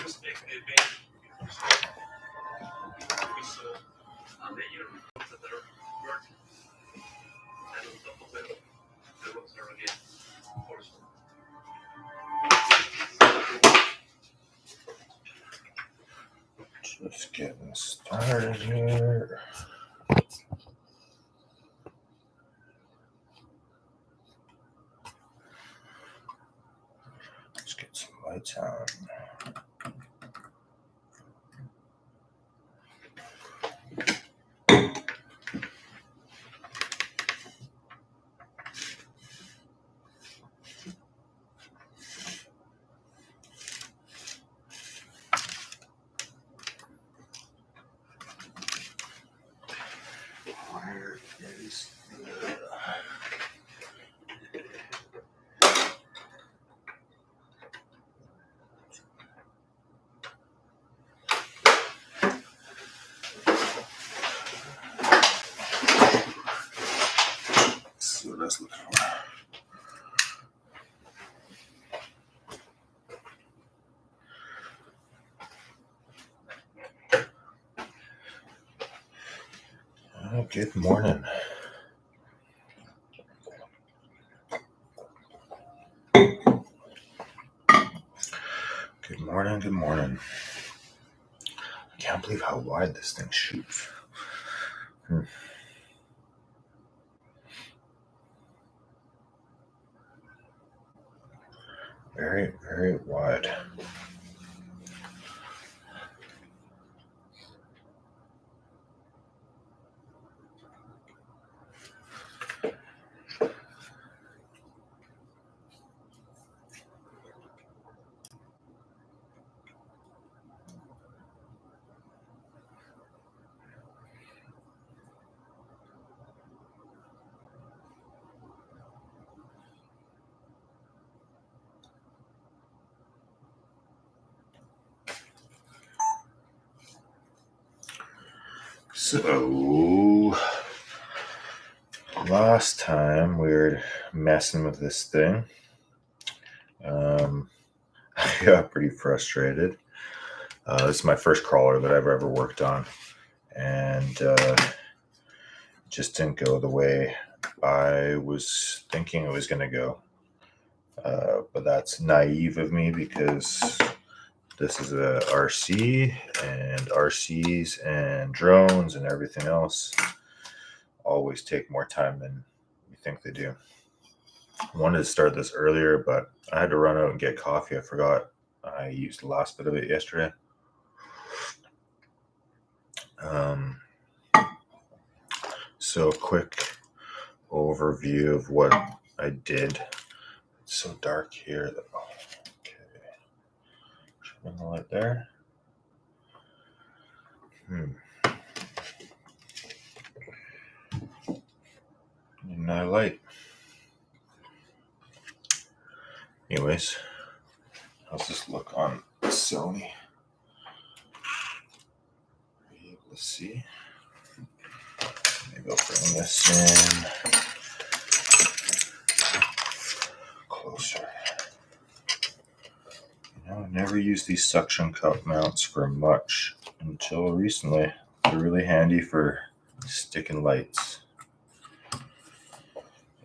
Just getting started here. Let's get some lights on. Where is the... Let's see what that's looking for. Good morning. Good morning, good morning. I can't believe how wide this thing shoots. Very, very wide. So, last time we were messing with this thing, I got pretty frustrated. This is my first crawler that I've ever worked on, and just didn't go the way I was thinking it was going to go. But that's naive of me because this is a RC, and RCs and drones and everything else always take more time than you think they do. I wanted to start this earlier, but I had to run out and get coffee. I forgot I used the last bit of it yesterday. So quick overview of what I did. It's so dark here. Okay. Bring the light there. No light. Anyways, how's this look on Sony? Are you able to see? Maybe I'll bring this in closer. You know, I never used these suction cup mounts for much until recently. They're really handy for sticking lights.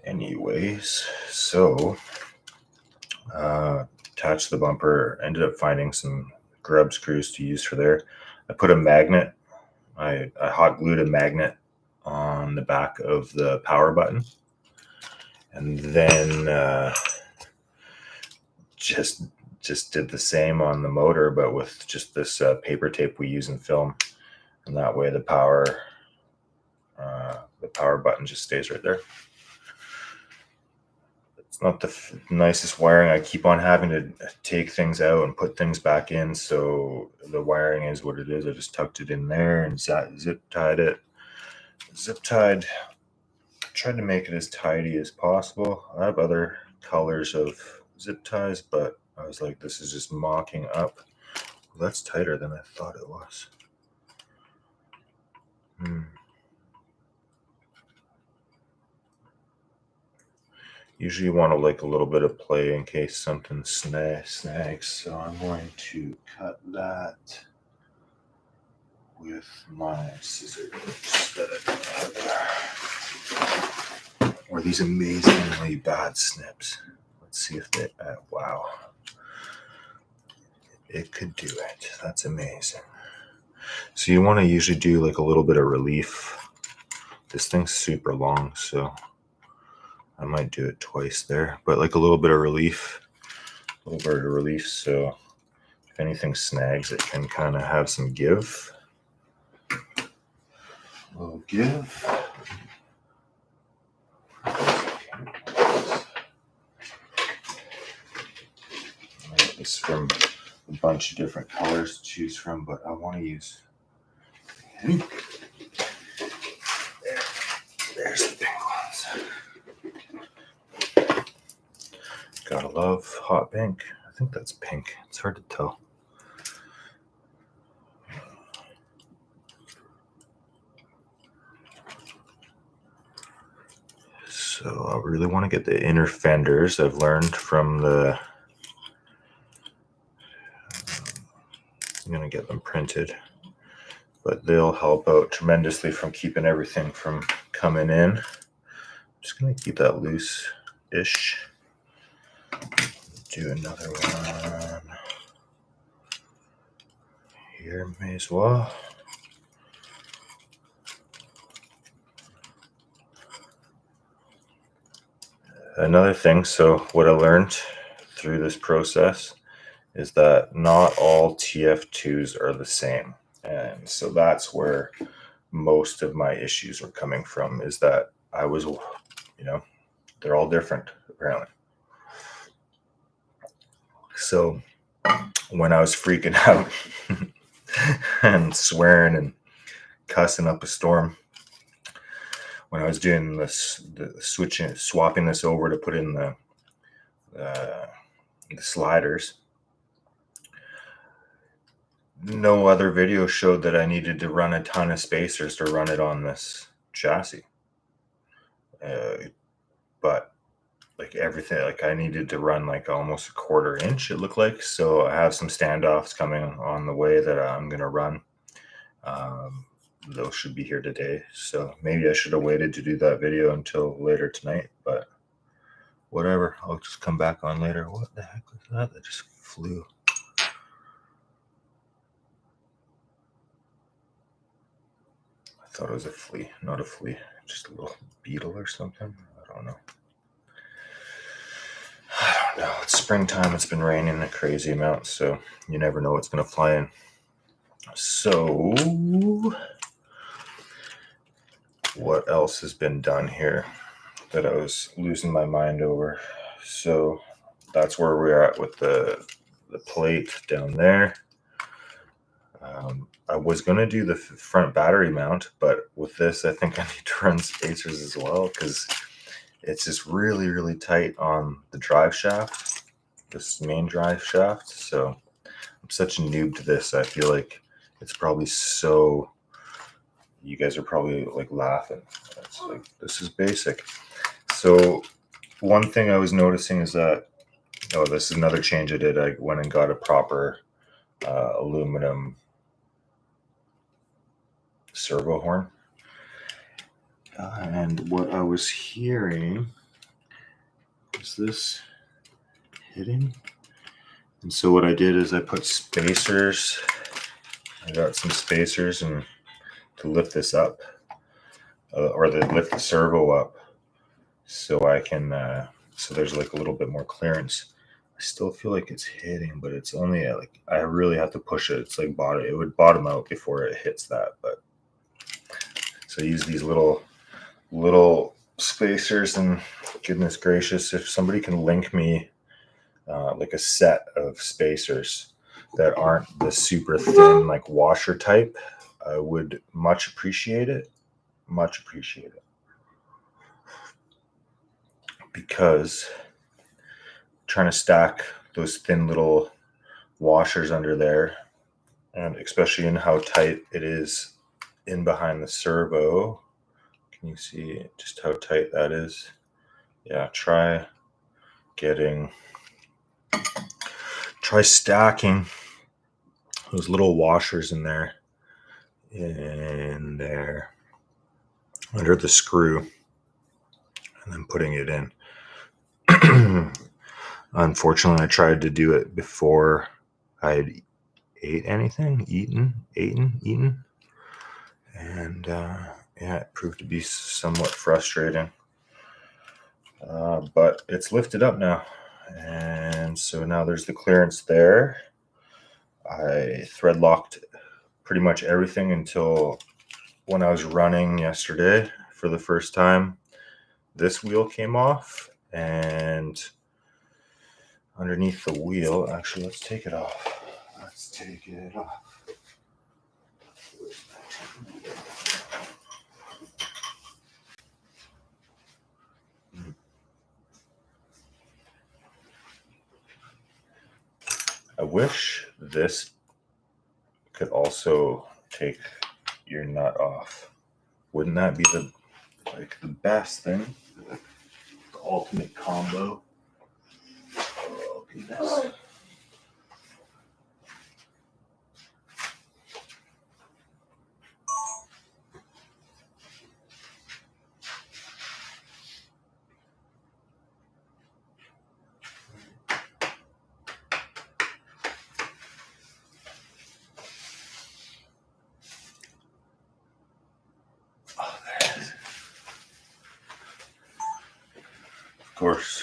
Anyways, so attached the bumper, ended up finding some grub screws to use for there. I put a magnet, I hot glued a magnet on the back of the power button, and then just did the same on the motor, but with just this paper tape we use in film, and that way the power button just stays right there. It's not the nicest wiring. I keep on having to take things out and put things back in, so the wiring is what it is. I just tucked it in there and zip tied it. Tried to make it as tidy as possible. I have other colors of zip ties, but I was like, this is just mocking up. Well, that's tighter than I thought it was. Usually you want to like a little bit of play in case something snags. So I'm going to cut that with my scissors that I have. Or these amazingly bad snips. Let's see if they, wow. It could do it. That's amazing. So you want to usually do like a little bit of relief. This thing's super long, so I might do it twice there, but like a little bit of relief, so if anything snags, it can kind of have some give. A little give. It's from a bunch of different colors to choose from, but I want to use pink. There's the pink ones. Gotta love hot pink. I think that's pink. It's hard to tell. So I really want to get the inner fenders. I've learned from the, I'm going to get them printed, but they'll help out tremendously from keeping everything from coming in. I'm just going to keep that loose-ish. Do another one here, may as well. Another thing, so what I learned through this process is that not all TF2s are the same. And so that's where most of my issues were coming from, is that I was, they're all different apparently. So when I was freaking out and swearing and cussing up a storm, when I was doing this, swapping this over to put in the sliders, no other video showed that I needed to run a ton of spacers to run it on this chassis. But like everything, like I needed to run like almost a 1/4 inch, it looked like. So I have some standoffs coming on the way that I'm going to run. Those should be here today. So maybe I should have waited to do that video until later tonight, but whatever. I'll just come back on later. What the heck was that? That just flew. I thought it was a flea, not a flea, just a little beetle or something. I don't know. No, it's springtime. It's been raining a crazy amount, so you never know what's going to fly in. So what else has been done here that I was losing my mind over? So that's where we're at with the plate down there. I was going to do the front battery mount, but with this, I think I need to run spacers as well, because it's just really, really tight on the drive shaft, this main drive shaft. So I'm such a noob to this. I feel like it's probably so, you guys are probably like laughing. It's like, this is basic. So one thing I was noticing is that, oh, this is another change I did. I went and got a proper aluminum servo horn. And what I was hearing, is this hitting? And so what I did is I put spacers. I got some spacers and to lift this up, or to lift the servo up, so I can, so there's like a little bit more clearance. I still feel like it's hitting, but it's only at like, I really have to push it. It's like it would bottom out before it hits that. But so I use these little spacers, and goodness gracious, if somebody can link me like a set of spacers that aren't the super thin like washer type, I would much appreciate it. Because trying to stack those thin little washers under there, and especially in how tight it is in behind the servo. Can you see just how tight that is? Yeah, try try stacking those little washers in there under the screw, and then putting it in. Unfortunately, I tried to do it before I had eaten, and yeah, it proved to be somewhat frustrating. But it's lifted up now, and so now there's the clearance there. I thread locked pretty much everything until when I was running yesterday for the first time. This wheel came off, and underneath the wheel, actually, let's take it off. I wish this could also take your nut off. Wouldn't that be the best thing? The ultimate combo. Oh goodness. Of course,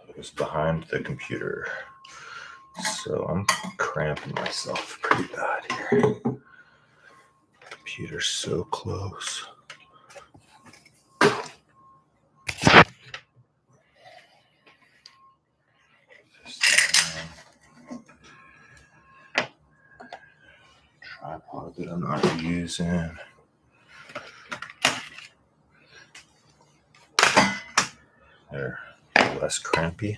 it was behind the computer, so I'm cramping myself pretty bad here. Computer's so close. Tripod that I'm not using. There, less crampy.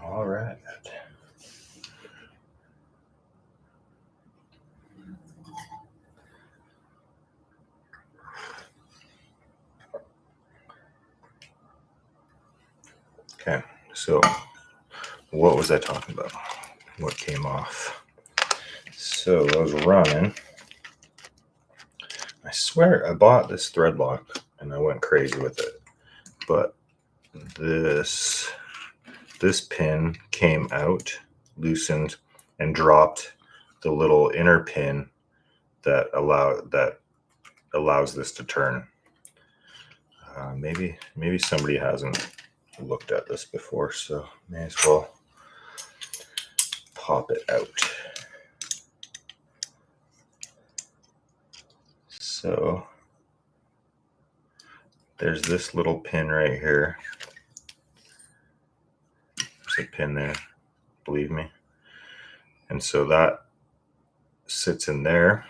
All right. Okay, so what was I talking about? What came off? So I was running. I swear I bought this thread lock and I went crazy with it, but this pin came out, loosened, and dropped the little inner pin that allows this to turn. Maybe somebody hasn't looked at this before, so may as well pop it out. So there's this little pin right here. There's a pin there, believe me. And so that sits in there,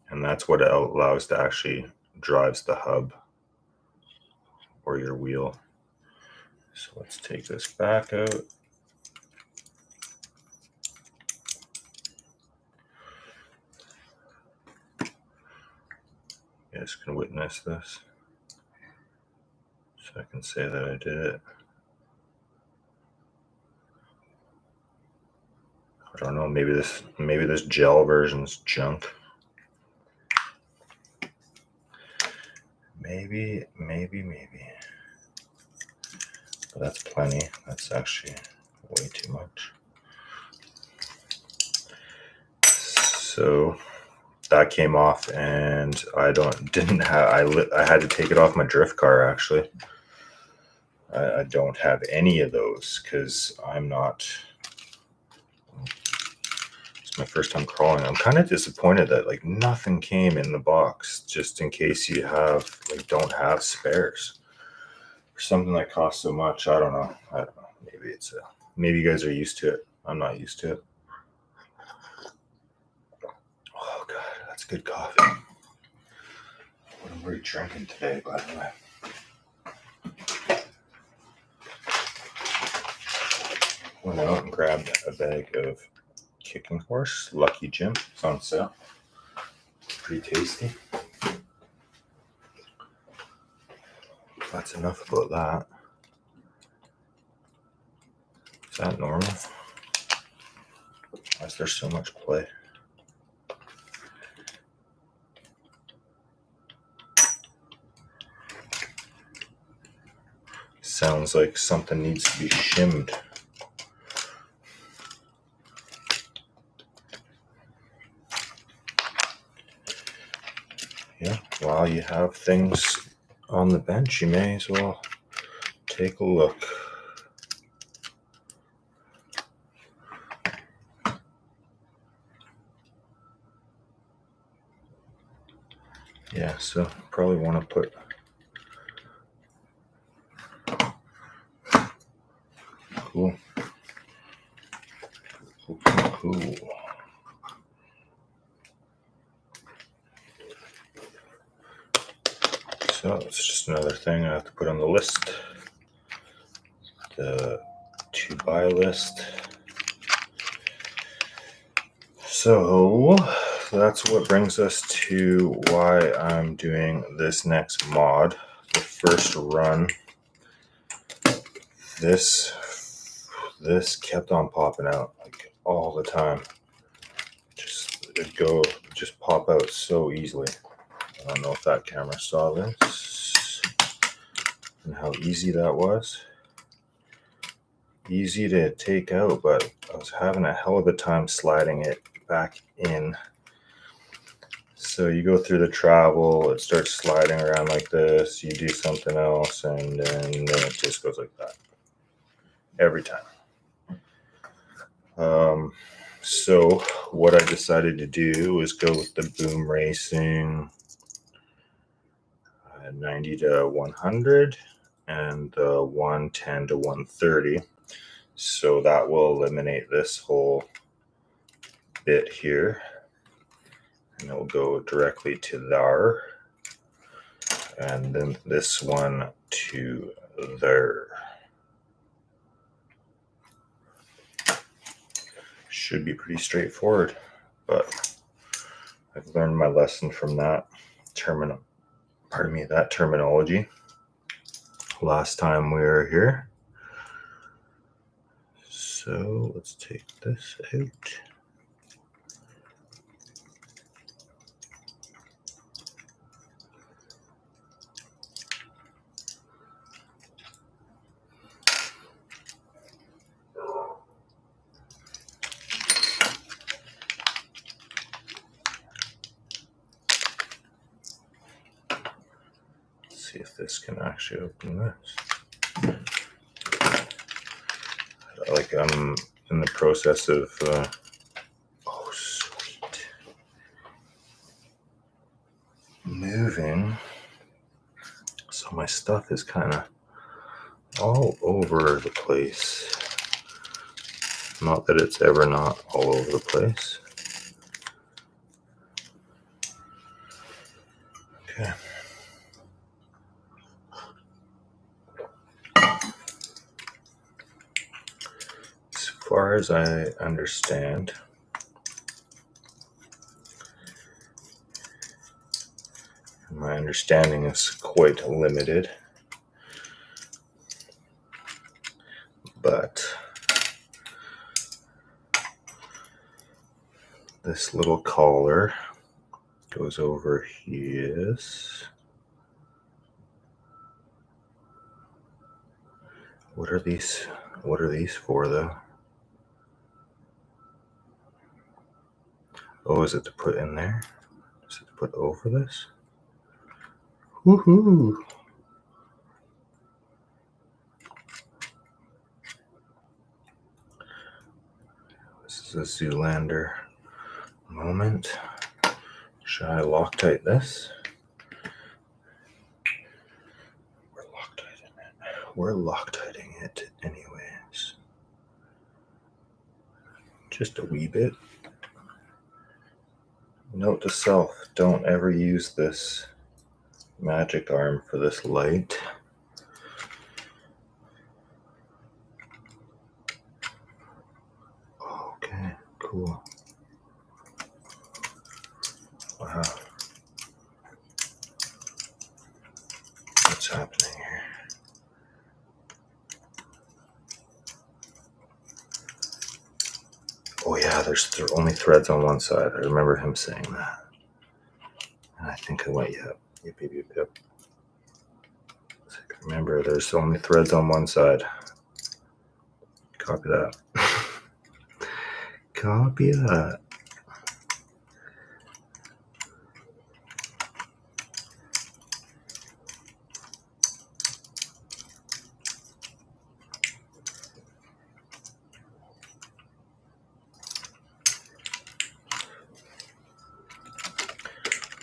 and that's what it allows to actually drives the hub or your wheel. So let's take this back out. You guys can witness this, so I can say that I did it. I don't know, maybe this gel version's junk. Maybe. But that's plenty. That's actually way too much. So that came off, and I had to take it off my drift car. Actually, I don't have any of those because it's my first time crawling. I'm kind of disappointed that nothing came in the box, just in case you don't have spares for something that costs so much. I don't know. Maybe you guys are used to it. I'm not used to it. Oh god, that's good coffee. What am I drinking today, by the way? Went out and grabbed a bag of Kicking Horse Lucky Jim. It's on sale. pretty tasty. That's enough about that. Is that normal? Why is there so much play? Sounds like something needs to be shimmed. Yeah, while you have things on the bench, you may as well take a look. Yeah, so probably want to put cool. So it's just another thing I have to put on the list. The to buy list. So that's what brings us to why I'm doing this next mod. The first run, this kept on popping out like all the time. Just pop out so easily. I don't know if that camera saw this and how easy that was. Easy to take out, but I was having a hell of a time sliding it back in. So you go through the travel, it starts sliding around like this, you do something else, and then it just goes like that every time. So what I decided to do was go with the Boom Racing 90 to 100 and the 110 to 130. So that will eliminate this whole bit here, and it will go directly to there, and then this one to there. Should be pretty straightforward, but I've learned my lesson from that terminology last time we were here. So let's take this out. See if this can actually open this. Like I'm in the process of oh sweet, moving, so my stuff is kind of all over the place. Not that it's ever not all over the place. Okay. As far as I understand, my understanding is quite limited, but this little collar goes over here. What are these? What are these for, though? Oh, is it to put in there? Is it to put over this? Woohoo! This is a Zoolander moment. Should I Loctite this? We're Loctiting it anyways. Just a wee bit. Note to self, don't ever use this magic arm for this light. Okay, cool. Wow, what's happening here. Oh yeah, there's only threads on one side. I remember him saying that. And I think I went, yep. Remember, there's only threads on one side. Copy that. Copy that.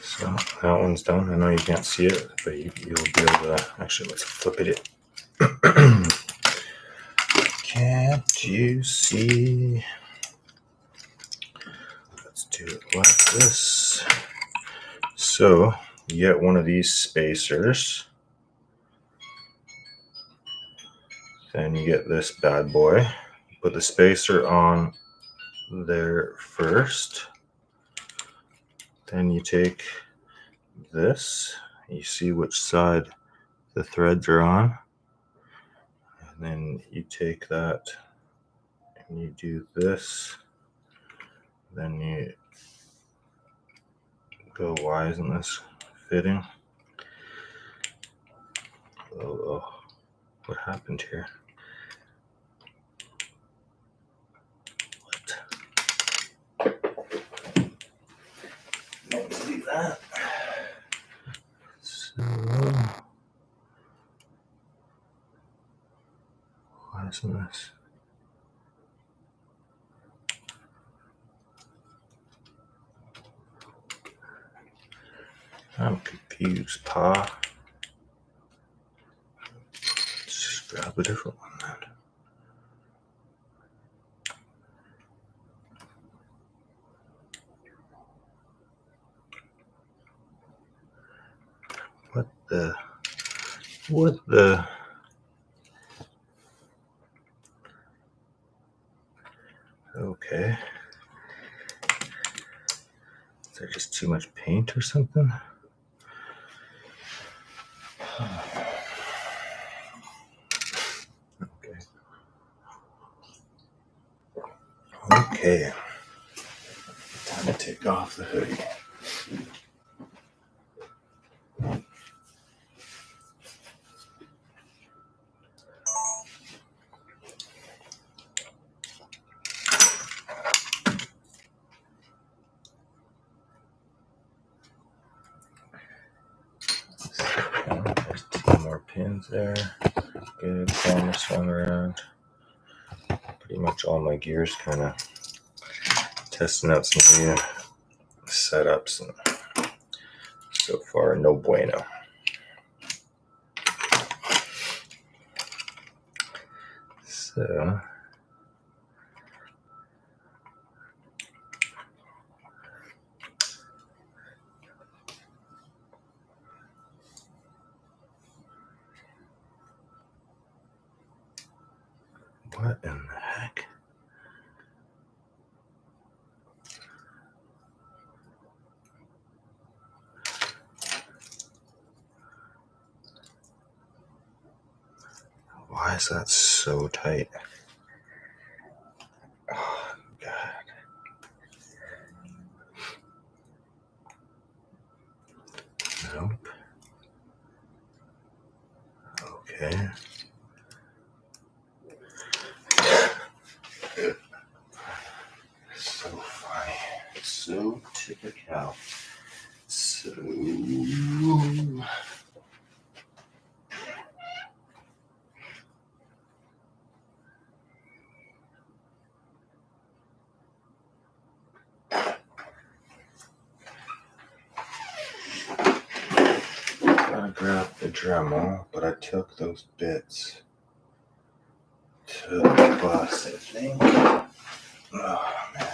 So that one's done. I know you can't see it, but you'll be able to, actually, let's flip it. Can't you see? Let's do it like this. So you get one of these spacers. Then you get this bad boy. Put the spacer on there first. Then you take this. You see which side the threads are on. And then you take that and you do this. Then you go, why isn't this fitting? Oh, what happened here? Let's do that. So, why isn't this? I'm confused, Pa. Just grab a different one then. What the? Okay. Is there just too much paint or something? Okay. Time to take off the hoodie. There's 2 more pins there. Good. Turn this one around. Pretty much all my gears, kind of testing out some new setups, and so far no bueno. So what in the heck? Why is that so tight? Oh, God. Nope. Okay. So funny. So typical. So... Gotta grab the Dremel, but I took those bits to the bus, I think. Oh, man.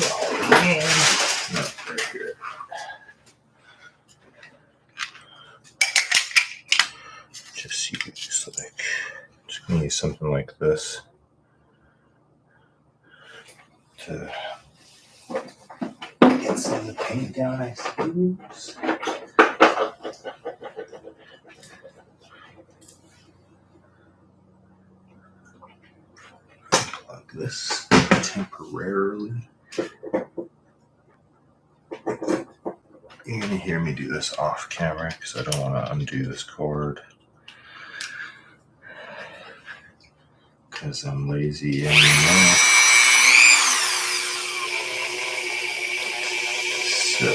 Oh, man. Not right here. Just gonna use something like this to get Sand the paint down, I suppose. Plug this temporarily. You're gonna hear me do this off camera because I don't want to undo this cord because I'm lazy anymore. So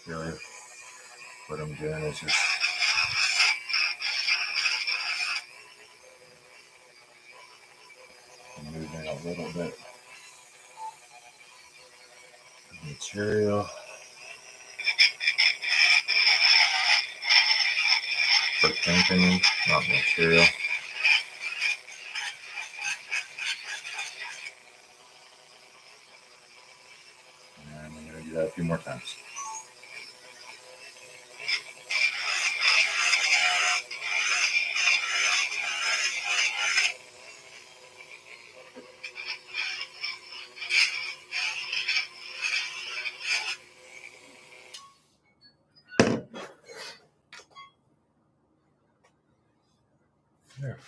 really what I'm doing is just moving a little bit of material for painting, not material. And I'm going to do that a few more times. There.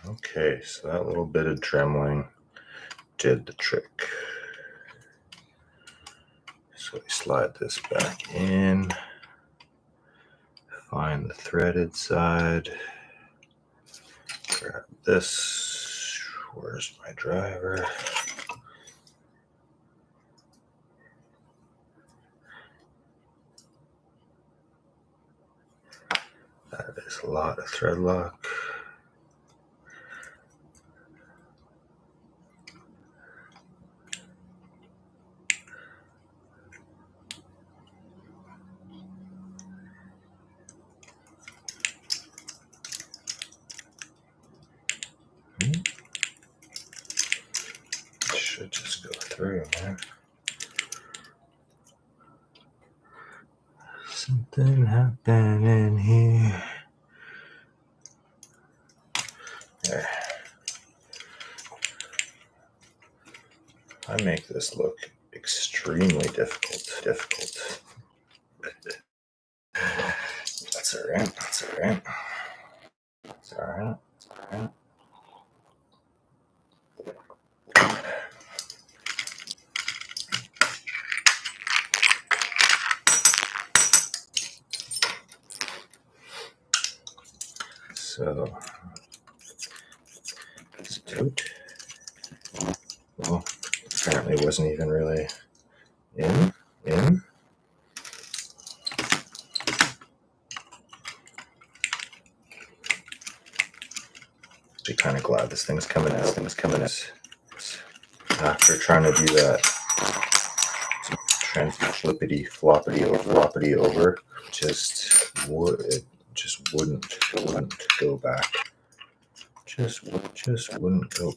Okay, so that little bit of dremeling did the trick. So we slide this back in, find the threaded side, grab this. Where's my driver? That is a lot of thread lock. Should just go through, man. Something happened in here. There. I make this look extremely difficult. That's alright. It's alright. So, this tote, well, apparently wasn't even really in. Be kind of glad this thing's coming out. After trying to do that flippity floppity over, just wouldn't go back. Just wouldn't go.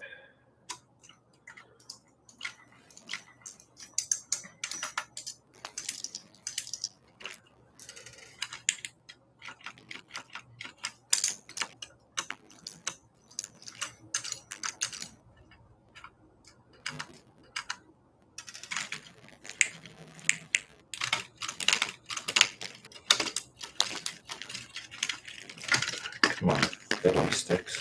Come on, fiddly sticks.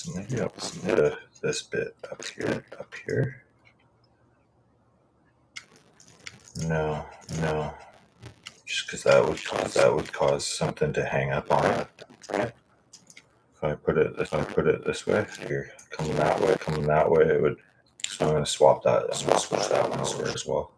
So maybe I'll submit this bit up here. No, just because that would cause something to hang up on it. If I put it this way, here, coming that way, it would. So I'm going to swap that. I'm going to switch that one over as well.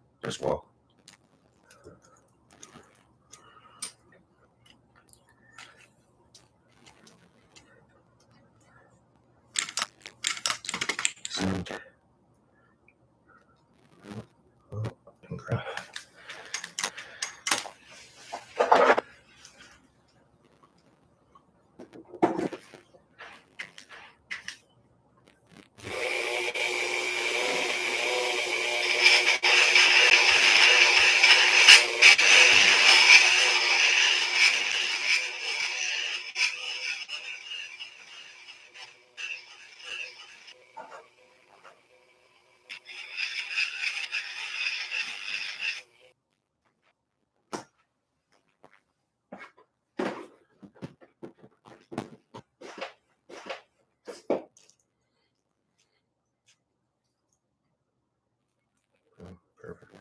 Perfect.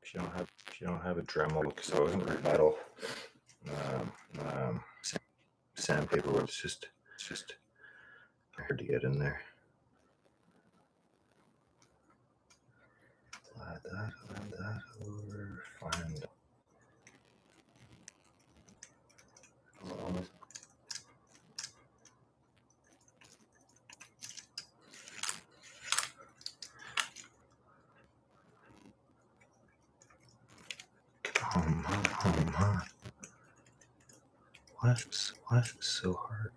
If you don't have a Dremel, because I wasn't metal, sandpaper was just hard to get in there. Slide that over, find. Come on. Why is it so hard?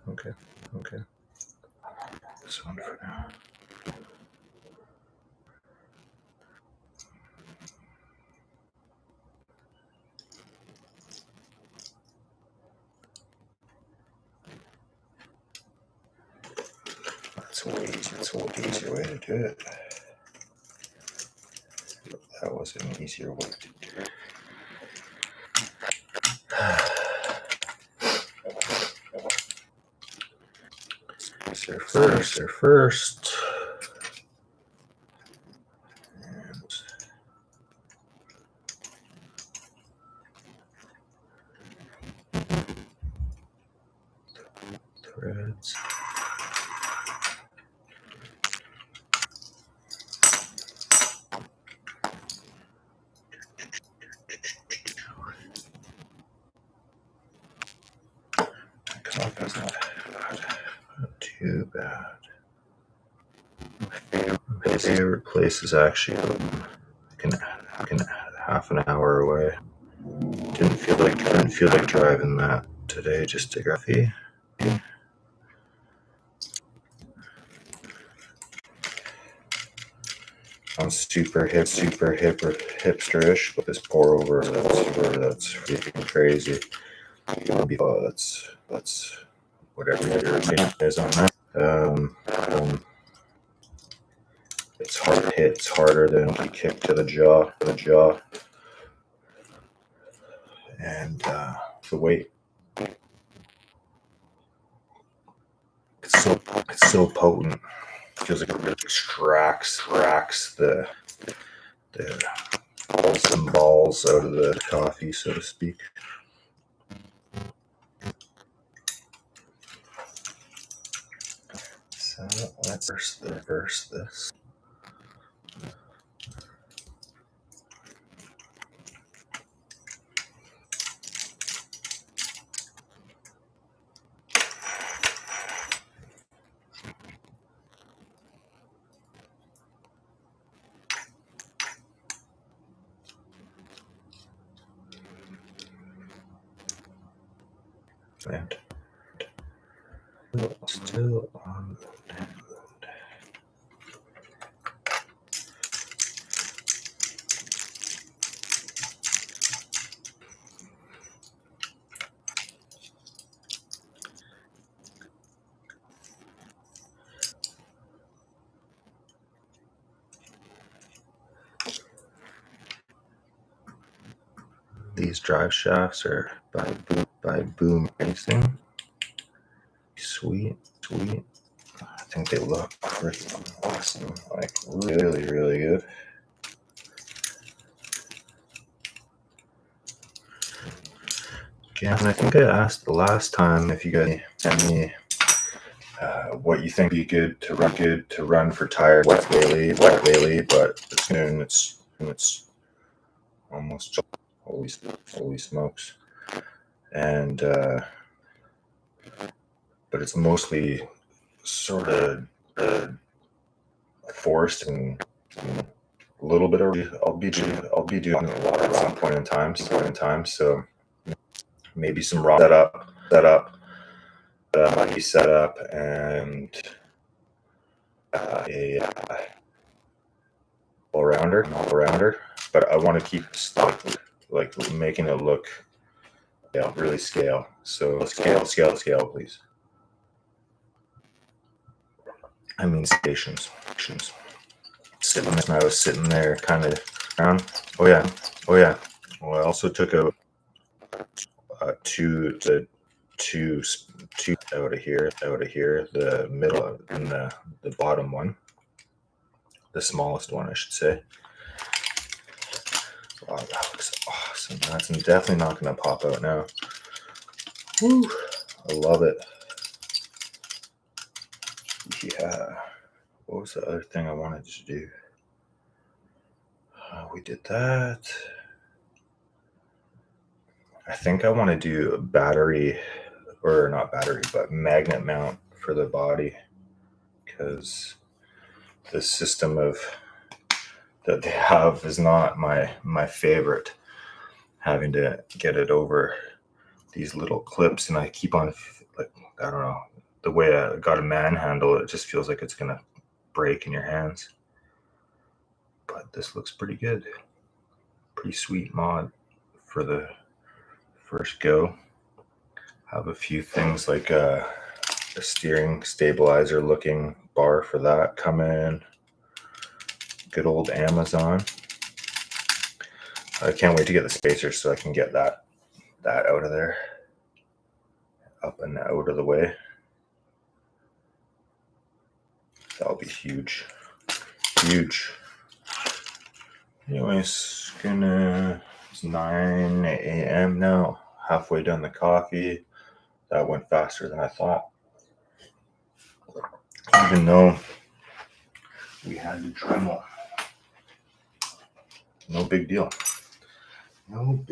Okay. This one for now. That's a way easier way to do it. That was an easier way to do it. First. And threads. That's not too bad. My favorite place is actually half an hour away. Didn't feel like driving that today just to graphy. I'm super hipsterish with this pour over. That's freaking crazy. That's whatever your opinion is on that. It's hard to hit. It's harder than a kick to the jaw. And the weight. It's so potent. It feels like it really extracts the balls out of the coffee, so to speak. So let's reverse this. And still on. drive shafts are by Boom Racing. Sweet. I think they look freaking awesome. Like really good. Again, I think I asked the last time if you guys send me what you think would be good to run for tires wet daily, but soon it's almost holy smokes. And but it's mostly sort of forced and a little bit of I'll be doing a lot at some point in time. So maybe some raw setup, muddy setup, and a all-rounder. But I want to keep stuff like making it look really scale. So scale, please. I mean stations. I was sitting there kind of around. Oh yeah. Well, I also took out two out of here, the middle and the bottom one, the smallest one, I should say. Wow, that looks awesome. That's definitely not going to pop out now. Woo, I love it. Yeah. What was the other thing I wanted to do? We did that. I think I want to do a battery, or not battery, but magnet mount for the body, because the system that they have is not my favorite. Having to get it over these little clips, and I keep on, like, I don't know, the way I got to manhandle it just feels like it's gonna break in your hands. But this looks pretty good. Pretty sweet mod for the first go. Have a few things like a steering stabilizer looking bar for that coming. Good old Amazon. I can't wait to get the spacers so I can get that out of there, up and out of the way. That'll be huge. Anyways, it's 9 a.m. now. Halfway done the coffee. That went faster than I thought. Even though we had to Dremel. No big deal. I'm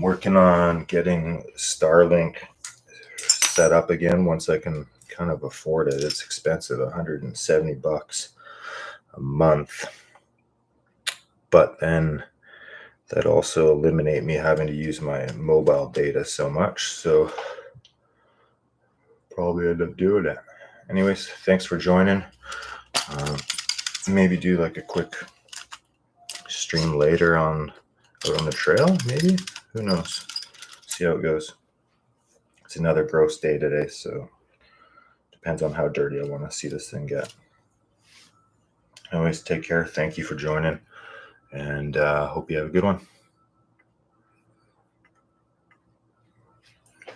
working on getting Starlink set up again once I can kind of afford it. It's expensive, $170 a month. But then that also eliminate me having to use my mobile data so much. So probably end up doing it. Anyways, thanks for joining. Maybe do like a quick stream later out on the trail, maybe. Who knows? See how it goes. It's another gross day today, so depends on how dirty I want to see this thing get. Anyways, take care. Thank you for joining, and hope you have a good one.